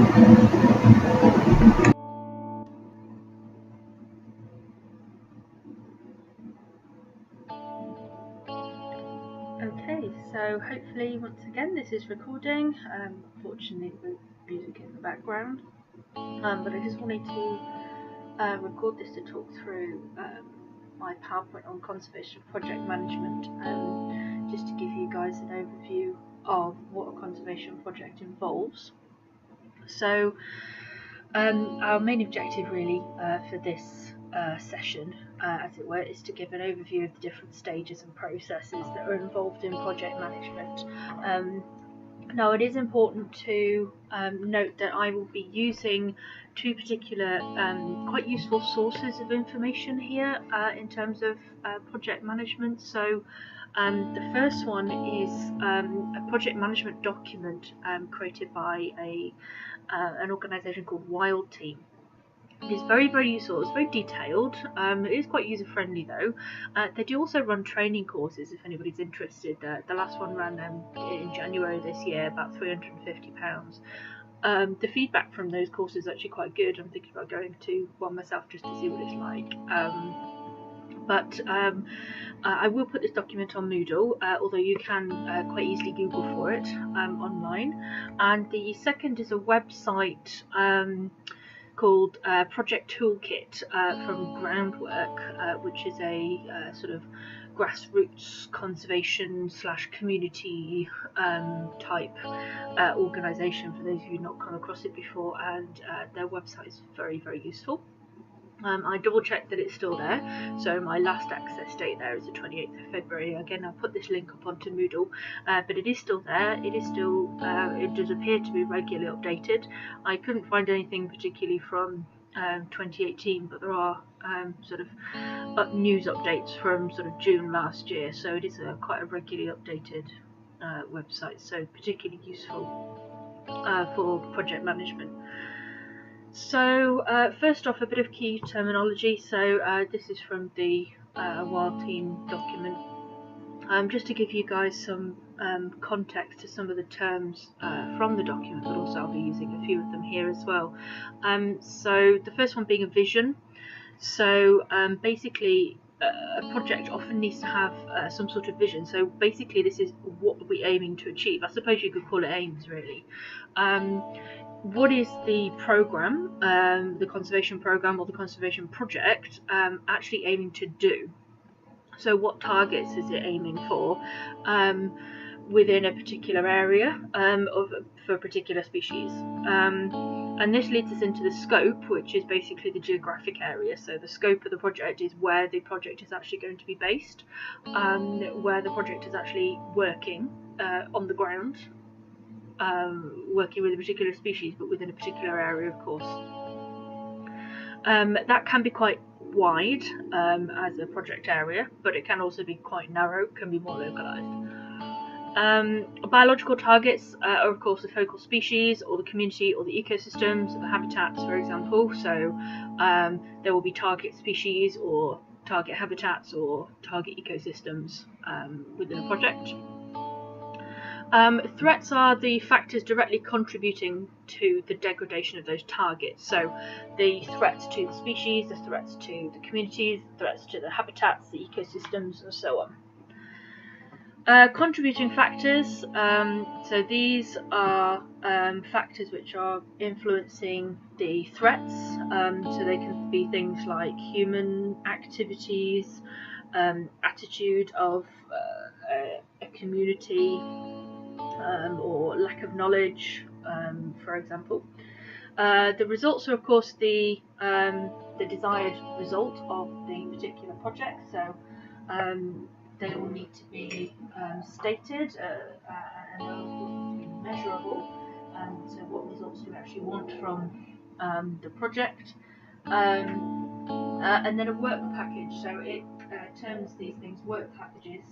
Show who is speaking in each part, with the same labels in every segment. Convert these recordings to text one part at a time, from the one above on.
Speaker 1: Okay, so hopefully once again this is recording, unfortunately with music in the background, but I just wanted to record this to talk through my PowerPoint on conservation project management, just to give you guys an overview of what a conservation project involves. So our main objective really for this session, as it were, is to give an overview of the different stages and processes that are involved in project management. Now, it is important to note that I will be using two particular quite useful sources of information here in terms of project management. So the first one is a project management document created by an organisation called Wild Team. It is very, very useful. It's very detailed. It is quite user friendly though. They do also run training courses if anybody's interested. The last one ran in January this year, about £350. The feedback from those courses is actually quite good. I'm thinking about going to one myself just to see what it's like. I will put this document on Moodle, although you can quite easily Google for it online. And the second is a website called Project Toolkit from Groundwork, which is a sort of grassroots conservation / community type organisation, for those of you who've not come across it before, and their website is very, very useful. I double checked that it's still there, so my last access date there is the 28th of February. Again, I'll put this link up onto Moodle, but it is still there. It is still, it does appear to be regularly updated. I couldn't find anything particularly from 2018, but there are sort of news updates from sort of June last year, so it is quite a regularly updated website, so particularly useful for project management. So first off, a bit of key terminology. So this is from the Wild Team document. Just to give you guys some context to some of the terms from the document, but also I'll be using a few of them here as well. So the first one being a vision. So basically a project often needs to have some sort of vision. So basically this is what we're aiming to achieve. I suppose you could call it aims really. What is the program, the conservation program or the conservation project actually aiming to do? So what targets is it aiming for within a particular area for a particular species? And this leads us into the scope, which is basically the geographic area. So the scope of the project is where the project is actually going to be based, where the project is actually working on the ground. Working with a particular species, but within a particular area, of course. That can be quite wide as a project area, but it can also be quite narrow, can be more localized. Biological targets are of course the focal species or the community or the ecosystems, the habitats, for example. So there will be target species or target habitats or target ecosystems within a project. Threats are the factors directly contributing to the degradation of those targets. So the threats to the species, the threats to the communities, the threats to the habitats, the ecosystems, and so on. Contributing factors, so these are factors which are influencing the threats. So they can be things like human activities, attitude of a community, or lack of knowledge, for example. The results are of course the desired result of the particular project, so they will need to be stated and they'll of course be measurable. So what results do we actually want from the project? And then a work package, so it terms these things work packages.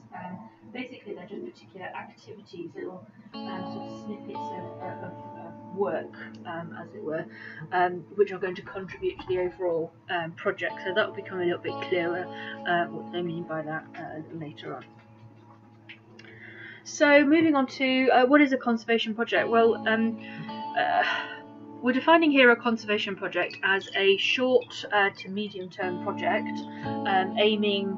Speaker 1: Basically they're just particular activities, little sort of snippets of work, as it were, which are going to contribute to the overall project. So that will become a little bit clearer what they mean by that later on. So moving on to what is a conservation project? Well, we're defining here a conservation project as a short to medium term project aiming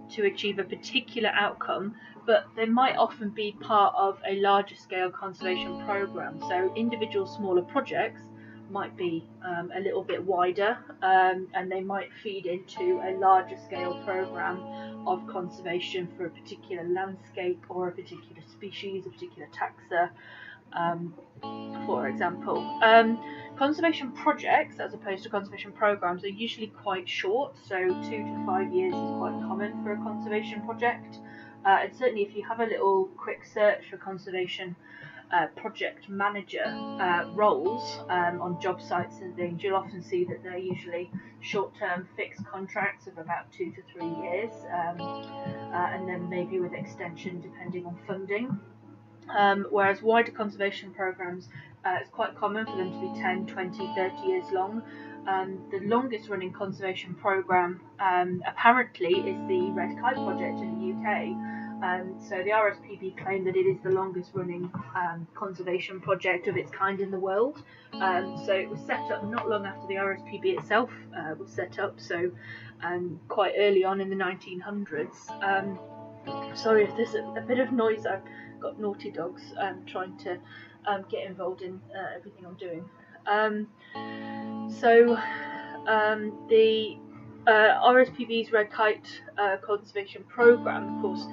Speaker 1: to achieve a particular outcome, but they might often be part of a larger scale conservation program. So individual smaller projects might be a little bit wider, and they might feed into a larger scale program of conservation for a particular landscape or a particular species, a particular taxa, for example. Conservation projects, as opposed to conservation programs, are usually quite short, so 2 to 5 years is quite common for a conservation project. And certainly if you have a little quick search for conservation project manager roles on job sites and things, you'll often see that they're usually short-term fixed contracts of about 2 to 3 years, and then maybe with extension depending on funding. Whereas wider conservation programs, it's quite common for them to be 10, 20, 30 years long. The longest running conservation program apparently is the Red Kite project in the UK. So the RSPB claim that it is the longest running conservation project of its kind in the world. So it was set up not long after the RSPB itself was set up, so quite early on in the 1900s. Sorry if there's a bit of noise. I've got naughty dogs trying to get involved in everything I'm doing. The RSPB's Red Kite conservation program, of course,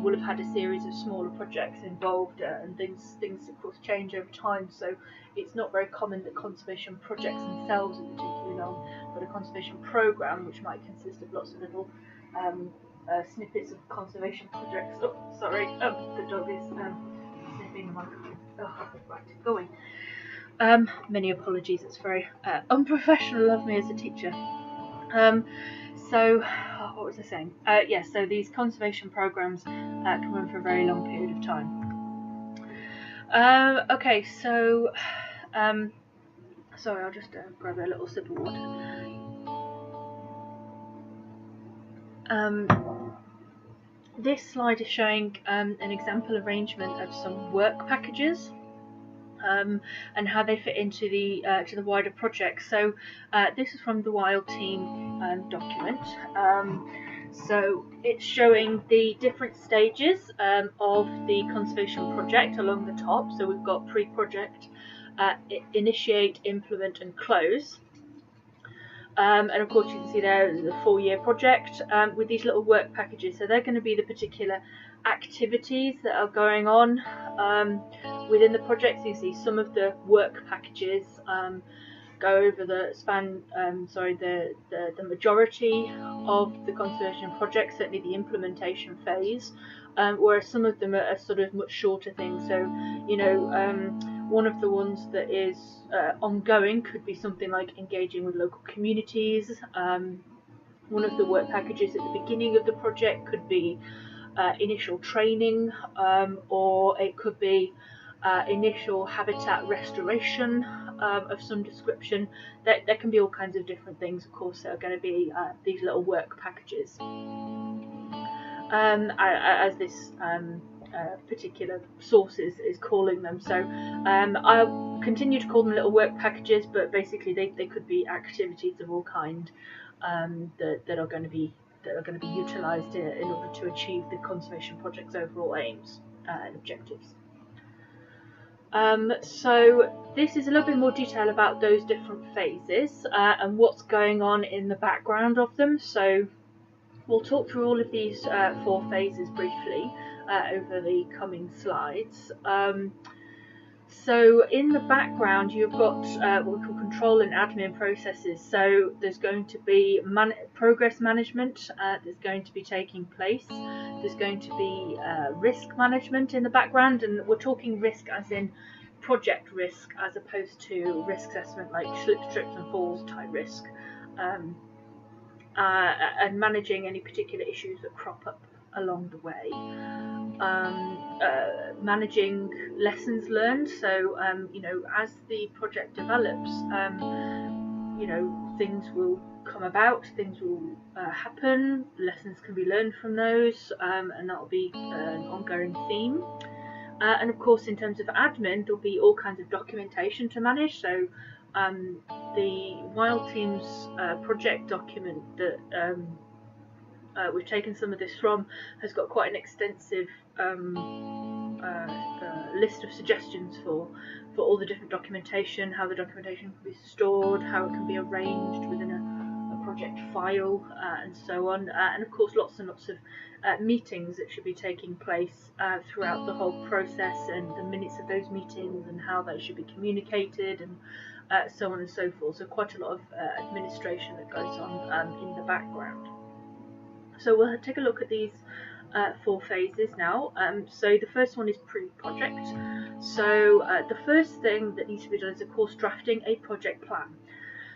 Speaker 1: will have had a series of smaller projects involved, and things of course change over time. So it's not very common that conservation projects themselves are particularly long, but a conservation program, which might consist of lots of little snippets of conservation projects. Oh, sorry, the dog is sniffing the microphone. Oh, right, going. Many apologies, it's very unprofessional of me as a teacher. What was I saying? Yes, so these conservation programs can run for a very long period of time. Okay, so sorry, I'll just grab a little sip of water. This slide is showing an example arrangement of some work packages and how they fit into the wider project. So this is from the Wild Team document. So it's showing the different stages of the conservation project along the top. So we've got pre-project, initiate, implement, and close. And of course you can see there is a 4-year project with these little work packages. So they're going to be the particular activities that are going on within the project. So you see some of the work packages go over the span, the majority of the conservation project, certainly the implementation phase, whereas some of them are sort of much shorter things. So, you know, one of the ones that is ongoing could be something like engaging with local communities. One of the work packages at the beginning of the project could be initial training, or it could be initial habitat restoration of some description. There can be all kinds of different things, of course, that are going to be these little work packages. As this particular source is calling them. So I'll continue to call them little work packages, but basically they could be activities of all kind that are going to be utilised in order to achieve the conservation project's overall aims and objectives. So this is a little bit more detail about those different phases and what's going on in the background of them. So we'll talk through all of these 4 phases briefly over the coming slides. So in the background you've got what we call control and admin processes. So there's going to be progress management that's going to be taking place. There's going to be risk management in the background, and we're talking risk as in project risk as opposed to risk assessment like slips, trips and falls type risk, and managing any particular issues that crop up along the way. Managing lessons learned, so you know, as the project develops, you know, things will come about, things will happen, lessons can be learned from those, and that'll be an ongoing theme. And of course, in terms of admin, there'll be all kinds of documentation to manage. So the Wild Teams project document that we've taken some of this from has got quite an extensive list of suggestions for all the different documentation, how the documentation can be stored, how it can be arranged within a project file, and so on. And of course, lots and lots of meetings that should be taking place throughout the whole process, and the minutes of those meetings and how they should be communicated, and so on and so forth. So quite a lot of administration that goes on in the background. So we'll take a look at these 4 phases now. So the first one is pre-project. So the first thing that needs to be done is, of course, drafting a project plan.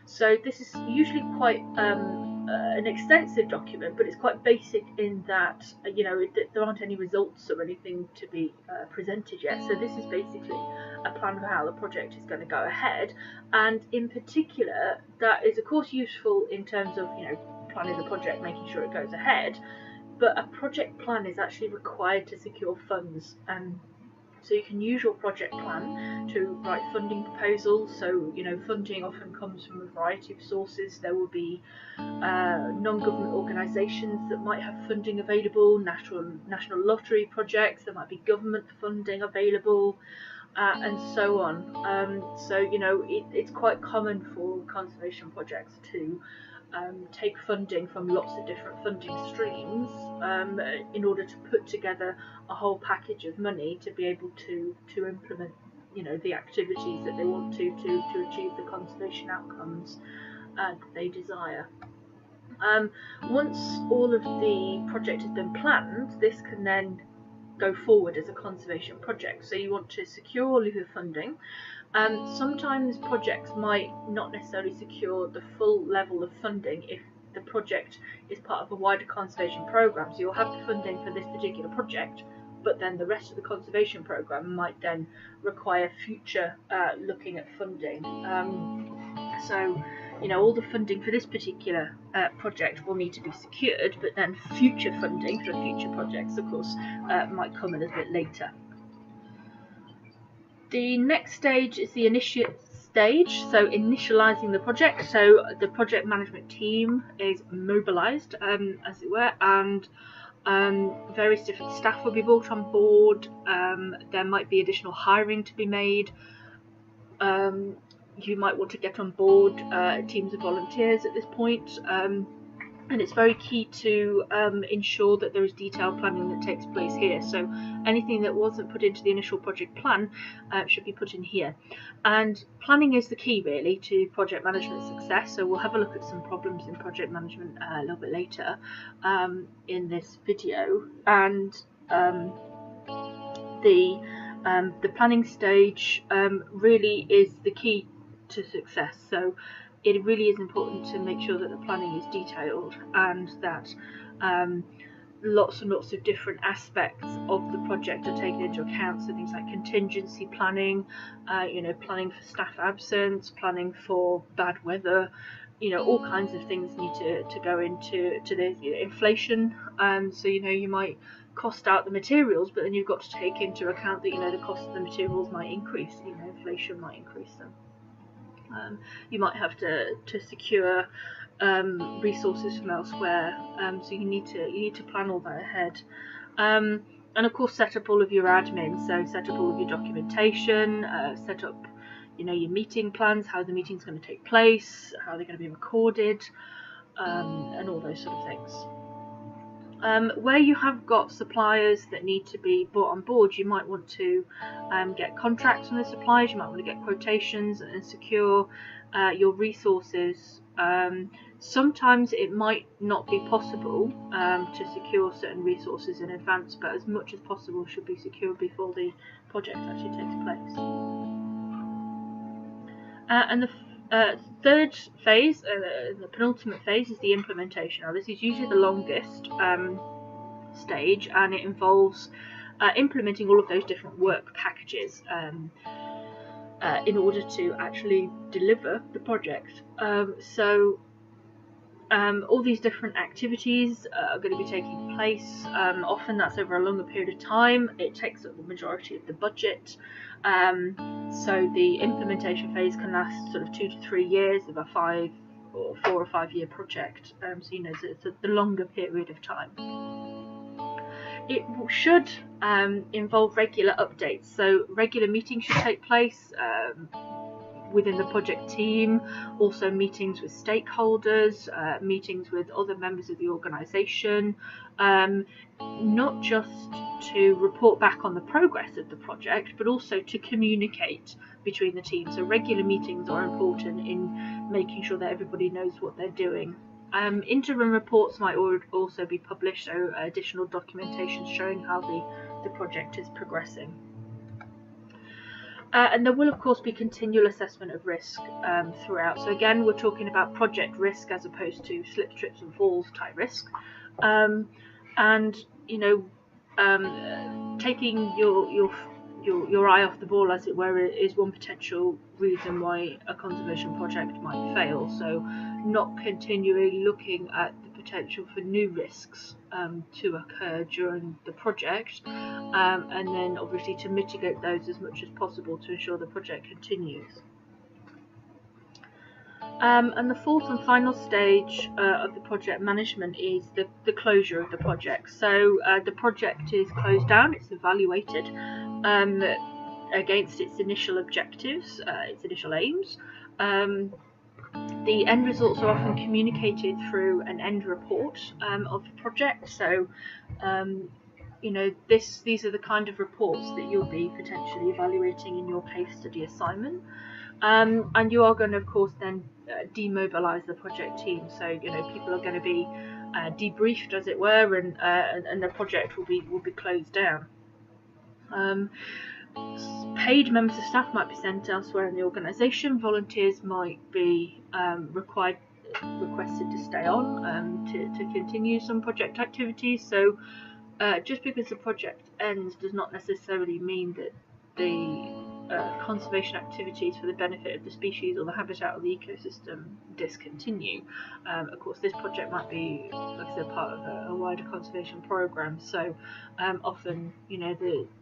Speaker 1: So this is usually quite an extensive document, but it's quite basic in that there aren't any results or anything to be presented yet. So this is basically a plan of how the project is going to go ahead, and in particular, that is of course useful in terms of planning the project, making sure it goes ahead. But a project plan is actually required to secure funds. So you can use your project plan to write funding proposals. So funding often comes from a variety of sources. There will be non-government organisations that might have funding available, national lottery projects, there might be government funding available, and so on. So it's quite common for conservation projects to take funding from lots of different funding streams in order to put together a whole package of money to be able to implement the activities that they want to achieve the conservation outcomes that they desire. Once all of the project has been planned, this can then go forward as a conservation project. So you want to secure all of your funding. Sometimes projects might not necessarily secure the full level of funding if the project is part of a wider conservation programme. So you'll have the funding for this particular project, but then the rest of the conservation programme might then require future looking at funding. So all the funding for this particular project will need to be secured, but then future funding for future projects, of course, might come a little bit later. The next stage is the initiate stage, so initialising the project. So the project management team is mobilised, as it were, and various different staff will be brought on board. There might be additional hiring to be made. You might want to get on board teams of volunteers at this point. And it's very key to ensure that there is detailed planning that takes place here. So anything that wasn't put into the initial project plan should be put in here. And planning is the key really to project management success. So we'll have a look at some problems in project management a little bit later in this video. And the planning stage really is the key to success. So it really is important to make sure that the planning is detailed and that lots and lots of different aspects of the project are taken into account. So things like contingency planning, planning for staff absence, planning for bad weather, all kinds of things need to go into this. Inflation, so you might cost out the materials, but then you've got to take into account that the cost of the materials might increase. Inflation might increase them. You might have to secure resources from elsewhere, so you need to plan all that ahead, and of course set up all of your admin. So set up all of your documentation, set up your meeting plans, how the meeting's going to take place, how they're going to be recorded, and all those sort of things. Where you have got suppliers that need to be brought on board, you might want to get contracts from the suppliers, you might want to get quotations and secure your resources. Sometimes it might not be possible to secure certain resources in advance, but as much as possible should be secured before the project actually takes place. And the third phase, the penultimate phase, is the implementation. Now this is usually the longest stage, and it involves implementing all of those different work packages in order to actually deliver the project. So All these different activities are going to be taking place. Often that's over a longer period of time. It takes up the majority of the budget. So the implementation phase can last sort of 2 to 3 years of a 4 or 5 year project. So you know, it's the longer period of time. It should involve regular updates. So regular meetings should take place within the project team, also meetings with stakeholders, meetings with other members of the organisation, not just to report back on the progress of the project, but also to communicate between the teams. So regular meetings are important in making sure that everybody knows what they're doing. Interim reports might also be published, so additional documentation showing how the project is progressing. And there will of course be continual assessment of risk throughout. So again, we're talking about project risk as opposed to slips, trips and falls type risk. And you know, taking your eye off the ball, as it were, is one potential reason why a conservation project might fail. So not continually looking at the potential for new risks to occur during the project, and then obviously to mitigate those as much as possible to ensure the project continues. And the fourth and final stage of the project management is the closure of the project. So the project is closed down, it's evaluated against its initial objectives, its initial aims. The end results are often communicated through an end report of the project. So you know, these are the kind of reports that you'll be potentially evaluating in your case study assignment. And you are going to, of course, then demobilize the project team. So you know, people are going to be debriefed, as it were, and the project will be closed down. Paid members of staff might be sent elsewhere in the organisation. Volunteers might be requested to stay on to continue some project activities. So just because the project ends does not necessarily mean that the conservation activities for the benefit of the species or the habitat or the ecosystem discontinue. Of course, this project might be, like I said, part of a wider conservation program. So often, you know,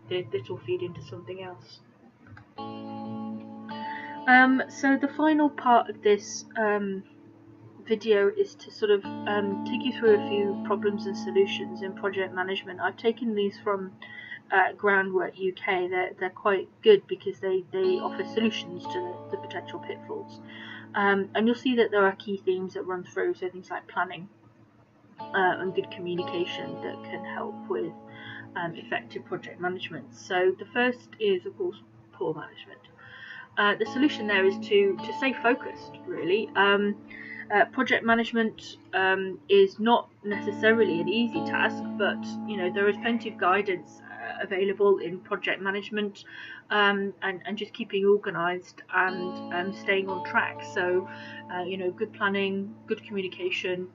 Speaker 1: this will feed into something else. So the final part of this video is to sort of take you through a few problems and solutions in project management. I've taken these from Groundwork UK. They're quite good because they offer solutions to the potential pitfalls. And you'll see that there are key themes that run through, so things like planning and good communication that can help with effective project management. So the first is, of course, poor management. The solution there is to stay focused, really. Project management is not necessarily an easy task, but you know, there is plenty of guidance available in project management, and just keeping organised and staying on track. So you know, good planning, good communication,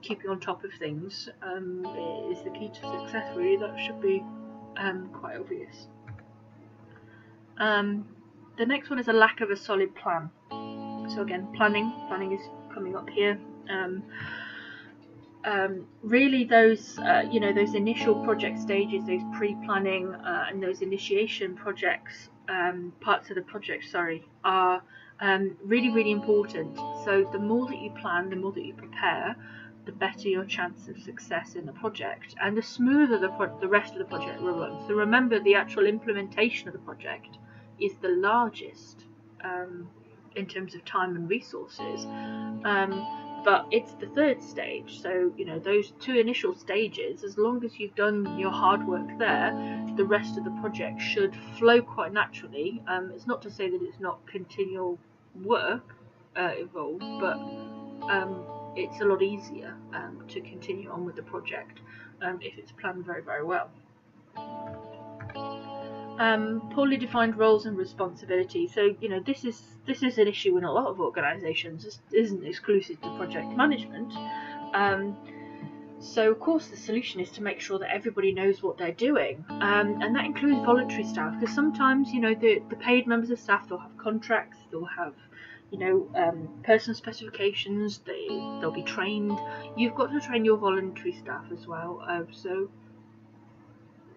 Speaker 1: keeping on top of things is the key to success, really. That should be quite obvious. The next one is a lack of a solid plan. So again, planning is coming up here. Really, those you know, those initial project stages, those pre-planning and those initiation projects, parts of the project, are really important. So the more that you plan, the more that you prepare, the better your chance of success in the project, and the smoother the rest of the project will run. So remember, the actual implementation of the project is the largest in terms of time and resources, but it's the third stage. So you know, those two initial stages, as long as you've done your hard work there, the rest of the project should flow quite naturally. It's not to say that it's not continual work involved, but it's a lot easier to continue on with the project if it's planned very, very well. Poorly defined roles and responsibilities. So you know, this is an issue in a lot of organisations. This isn't exclusive to project management. So of course the solution is to make sure that everybody knows what they're doing, and that includes voluntary staff, because sometimes, you know, the paid members of staff, they'll have contracts, they'll have, you know, personal specifications, they'll be trained. You've got to train your voluntary staff as well, so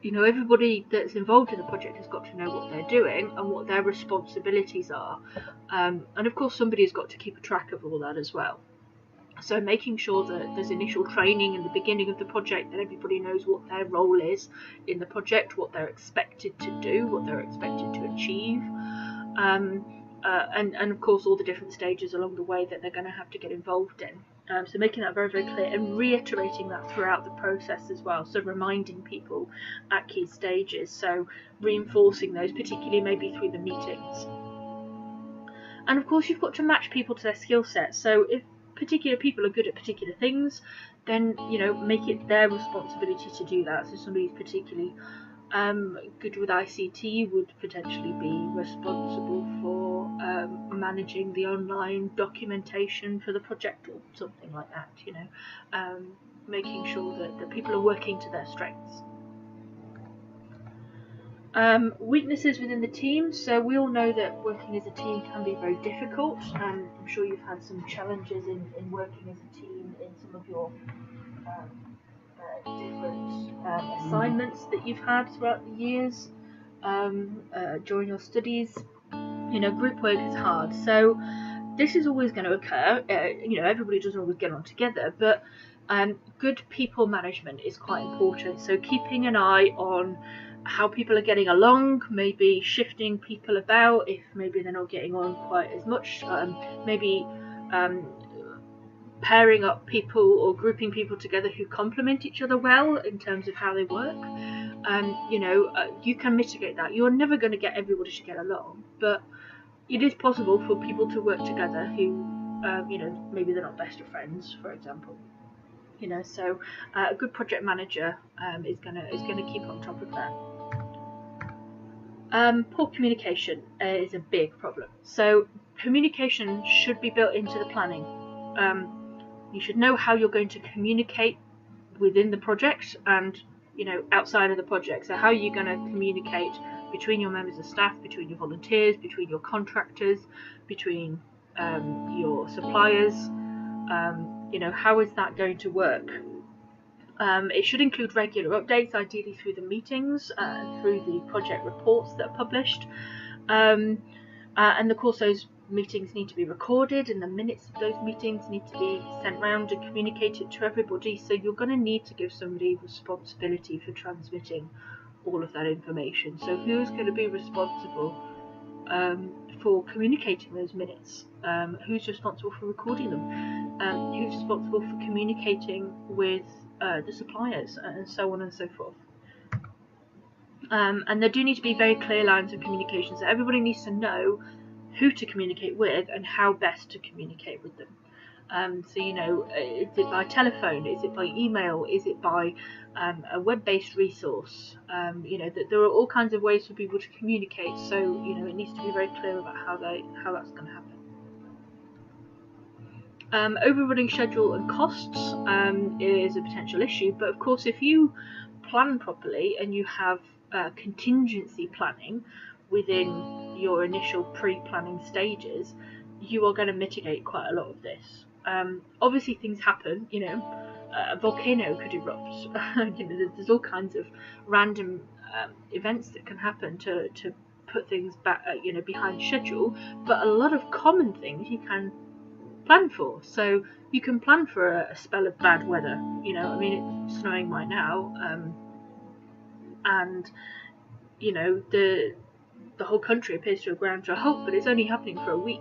Speaker 1: you know, everybody that's involved in the project has got to know what they're doing and what their responsibilities are, and of course somebody has got to keep a track of all that as well. So making sure that there's initial training in the beginning of the project, that everybody knows what their role is in the project, what they're expected to do, what they're expected to achieve, and of course all the different stages along the way that they're going to have to get involved in. So making that very, very clear and reiterating that throughout the process as well. So reminding people at key stages, so reinforcing those, particularly maybe through the meetings. And of course you've got to match people to their skill set. So if particular people are good at particular things, then, you know, make it their responsibility to do that. So somebody who's particularly good with ICT would potentially be responsible for managing the online documentation for the project or something like that, you know, making sure that people are working to their strengths. Weaknesses within the team. So we all know that working as a team can be very difficult. I'm sure you've had some challenges in working as a team in some of your different assignments that you've had throughout the years during your studies. You know, group work is hard, so this is always going to occur. You know, everybody doesn't always get on together, but good people management is quite important. So keeping an eye on how people are getting along, maybe shifting people about if maybe they're not getting on quite as much, maybe pairing up people or grouping people together who complement each other well in terms of how they work. You know, you can mitigate that. You're never going to get everybody to get along, but it is possible for people to work together who, you know, maybe they're not best of friends, for example. You know, so a good project manager is gonna keep on top of that. Poor communication is a big problem. So communication should be built into the planning. You should know how you're going to communicate within the project and, you know, outside of the project. So how are you going to communicate between your members of staff, between your volunteers, between your contractors, between your suppliers? You know, how is that going to work? It should include regular updates, ideally through the meetings, through the project reports that are published. And of course those meetings need to be recorded, and the minutes of those meetings need to be sent round and communicated to everybody. So you're going to need to give somebody responsibility for transmitting all of that information. So who's going to be responsible for communicating those minutes? Who's responsible for recording them? Who's responsible for communicating with the suppliers, and so on and so forth? And there do need to be very clear lines of communication, so everybody needs to know who to communicate with and how best to communicate with them. So, you know, is it by telephone? Is it by email? Is it by a web-based resource? You know, that there are all kinds of ways for people to communicate. So, you know, it needs to be very clear about how that's going to happen. Overrunning schedule and costs is a potential issue, but of course, if you plan properly and you have contingency planning within your initial pre-planning stages, you are going to mitigate quite a lot of this. Obviously things happen, you know, a volcano could erupt, you know, there's all kinds of random events that can happen to put things back, you know, behind schedule, but a lot of common things you can plan for. So you can plan for a spell of bad weather, you know, I mean, it's snowing right now, and, you know, the whole country appears to have ground to a halt, but it's only happening for a week.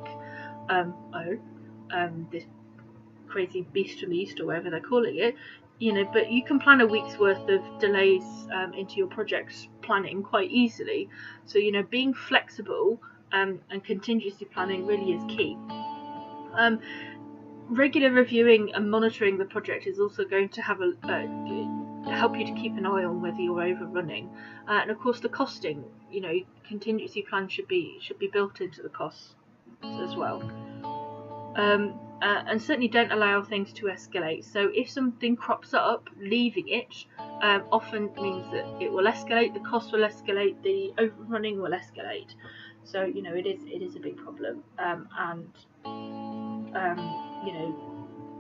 Speaker 1: This crazy beast from the east, or whatever they're calling it, you know, but you can plan a week's worth of delays into your project's planning quite easily. So, you know, being flexible and contingency planning really is key. Regular reviewing and monitoring the project is also going to have help you to keep an eye on whether you're overrunning, and of course the costing. You know, contingency plans should be built into the costs as well. and certainly don't allow things to escalate. So if something crops up, leaving it often means that it will escalate, the cost will escalate, the overrunning will escalate. So it is a big problem, and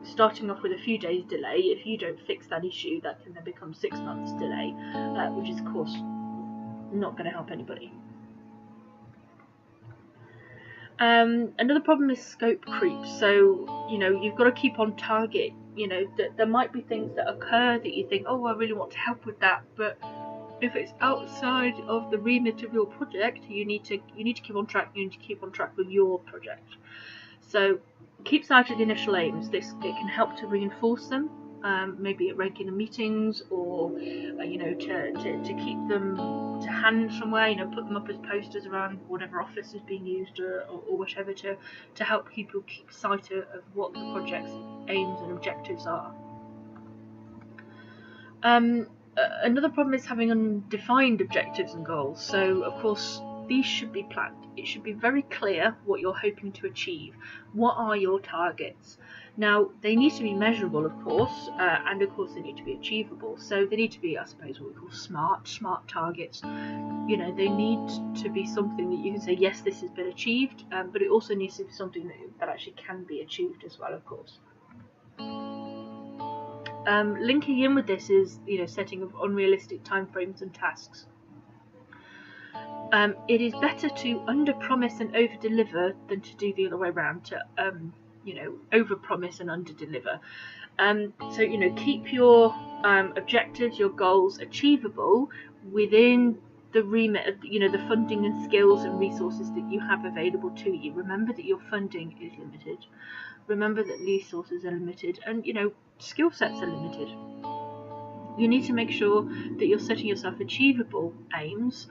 Speaker 1: starting off with a few days delay, if you don't fix that issue, that can then become 6 months delay, which is of course not going to help anybody. Another problem is scope creep. So you've got to keep on target. There might be things that occur that you think, oh, I really want to help with that, but if it's outside of the remit of your project, you need to keep on track. You need to keep on track with your project. So keep sight of the initial aims. It can help to reinforce them, maybe at regular meetings, or to keep them to hand somewhere. Put them up as posters around whatever office is being used, or whatever, to help people keep sight of what the project's aims and objectives are. Another problem is having undefined objectives and goals. So of course these should be planned. It should be very clear what you're hoping to achieve. What are your targets? Now, they need to be measurable, of course, and of course they need to be achievable. So they need to be, I suppose, what we call smart targets. They need to be something that you can say, yes, this has been achieved, but it also needs to be something that actually can be achieved as well, of course. Linking in with this is, setting of unrealistic timeframes and tasks. It is better to under-promise and over-deliver than to do the other way around, to over-promise and under-deliver. So keep your objectives, your goals achievable within the remit of the funding and skills and resources that you have available to you. Remember that your funding is limited. Remember that resources are limited, and skill sets are limited. You need to make sure that you're setting yourself achievable aims.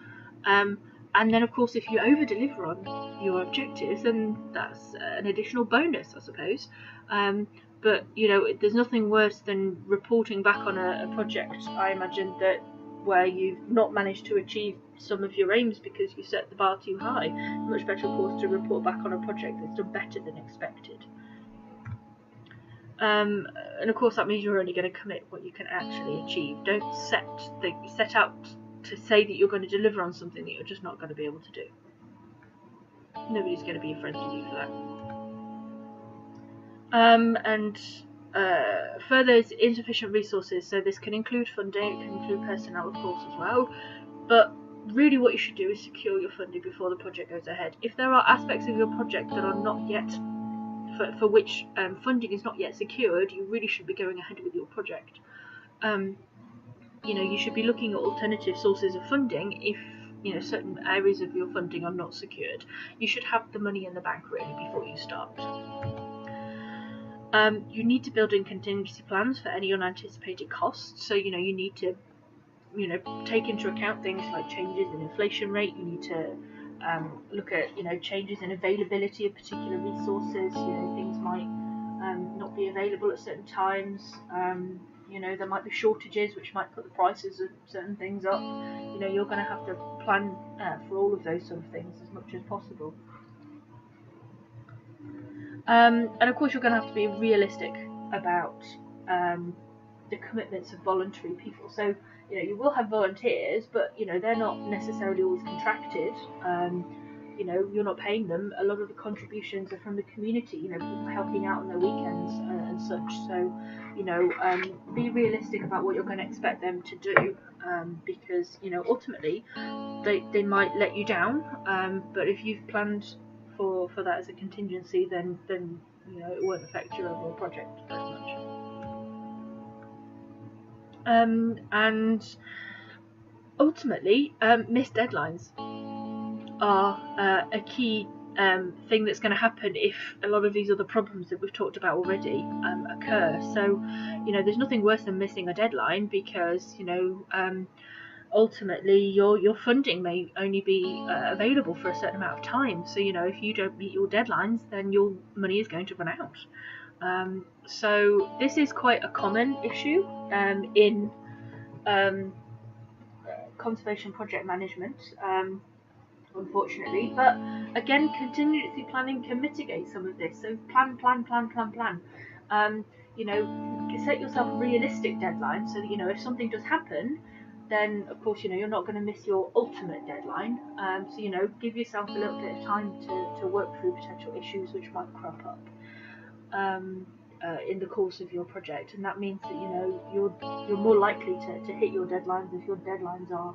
Speaker 1: And then, of course, if you over-deliver on your objectives, then that's an additional bonus, I suppose. But there's nothing worse than reporting back on a project, I imagine, where you've not managed to achieve some of your aims because you set the bar too high. Much better, of course, to report back on a project that's done better than expected. And of course, that means you're only going to commit what you can actually achieve. Don't set out to say that you're going to deliver on something that you're just not going to be able to do. Nobody's going to be a friend to you for that. Further is insufficient resources. So this can include funding, it can include personnel, of course, as well. But really what you should do is secure your funding before the project goes ahead. If there are aspects of your project that are not yet, for which funding is not yet secured, you really should be going ahead with your project. You should be looking at alternative sources of funding if certain areas of your funding are not secured. You should have the money in the bank really before you start. You need to build in contingency plans for any unanticipated costs. So you need to take into account things like changes in inflation rate. You need to look at changes in availability of particular resources. Things might not be available at certain times. There might be shortages which might put the prices of certain things up. You're going to have to plan for all of those sort of things as much as possible. And of course you're going to have to be realistic about the commitments of voluntary people. So you will have volunteers, but they're not necessarily always contracted. You're not paying them. A lot of the contributions are from the community, people helping out on their weekends and such. So be realistic about what you're going to expect them to do, because ultimately they might let you down, but if you've planned for that as a contingency, then it won't affect your overall project as much. And ultimately, missed deadlines are a key thing that's going to happen if a lot of these other problems that we've talked about already occur. So there's nothing worse than missing a deadline, because ultimately your funding may only be available for a certain amount of time. So if you don't meet your deadlines, then your money is going to run out. So this is quite a common issue in conservation project management, unfortunately. But again, contingency planning can mitigate some of this. So plan. You know, set yourself realistic deadlines so that, you know, if something does happen, then of course, you know, you're not going to miss your ultimate deadline. So, you know, give yourself a little bit of time to work through potential issues which might crop up in the course of your project, and that means that, you know, you're more likely to hit your deadlines if your deadlines are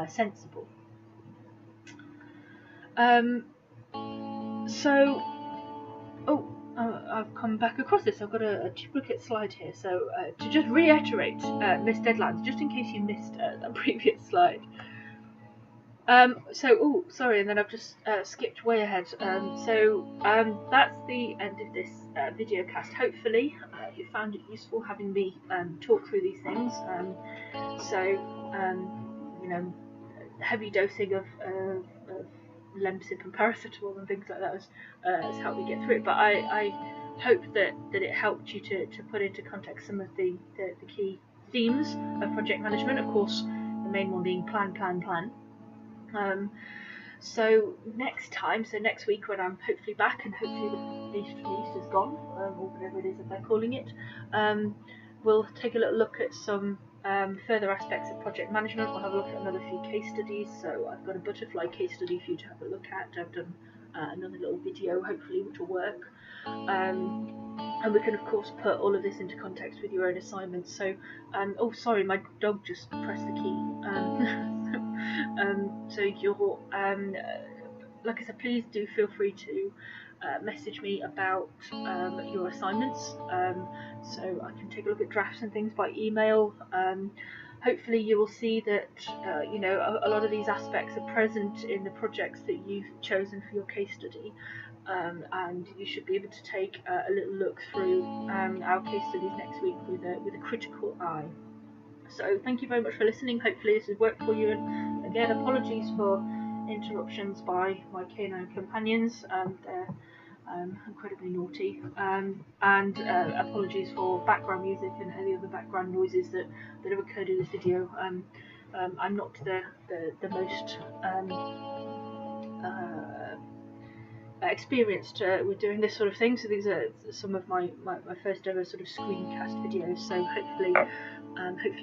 Speaker 1: sensible. I've come back across this. I've got a duplicate slide here. So to just reiterate missed deadlines, just in case you missed that previous slide. Sorry, and then I've just skipped way ahead. That's the end of this video cast. Hopefully you found it useful having me talk through these things. You know, heavy dosing of Lemsip and paracetamol and things like that has helped me get through it. But I hope that it helped you to put into context some of the key themes of project management. Of course, the main one being plan. So next week when I'm hopefully back, and hopefully the Easter's gone, or whatever it is that they're calling it, we'll take a little look at some further aspects of project management. We'll have a look at another few case studies. So I've got a butterfly case study for you to have a look at. I've done another little video, hopefully, which will work. And we can, of course, put all of this into context with your own assignments. So, oh, sorry, my dog just pressed the key. So you're, like I said, please do feel free to message me about your assignments, so I can take a look at drafts and things by email. Hopefully you will see that you know, a lot of these aspects are present in the projects that you've chosen for your case study, and you should be able to take a little look through our case studies next week with a critical eye. So thank you very much for listening. Hopefully this has worked for you, and again, apologies for interruptions by my canine companions. They're incredibly naughty, and apologies for background music and any other background noises that have occurred in this video. I'm not the most experienced with doing this sort of thing, so these are some of my first ever sort of screencast videos. So hopefully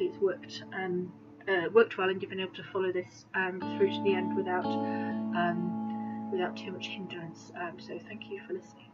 Speaker 1: it's worked well, and you've been able to follow this through to the end without too much hindrance. So thank you for listening.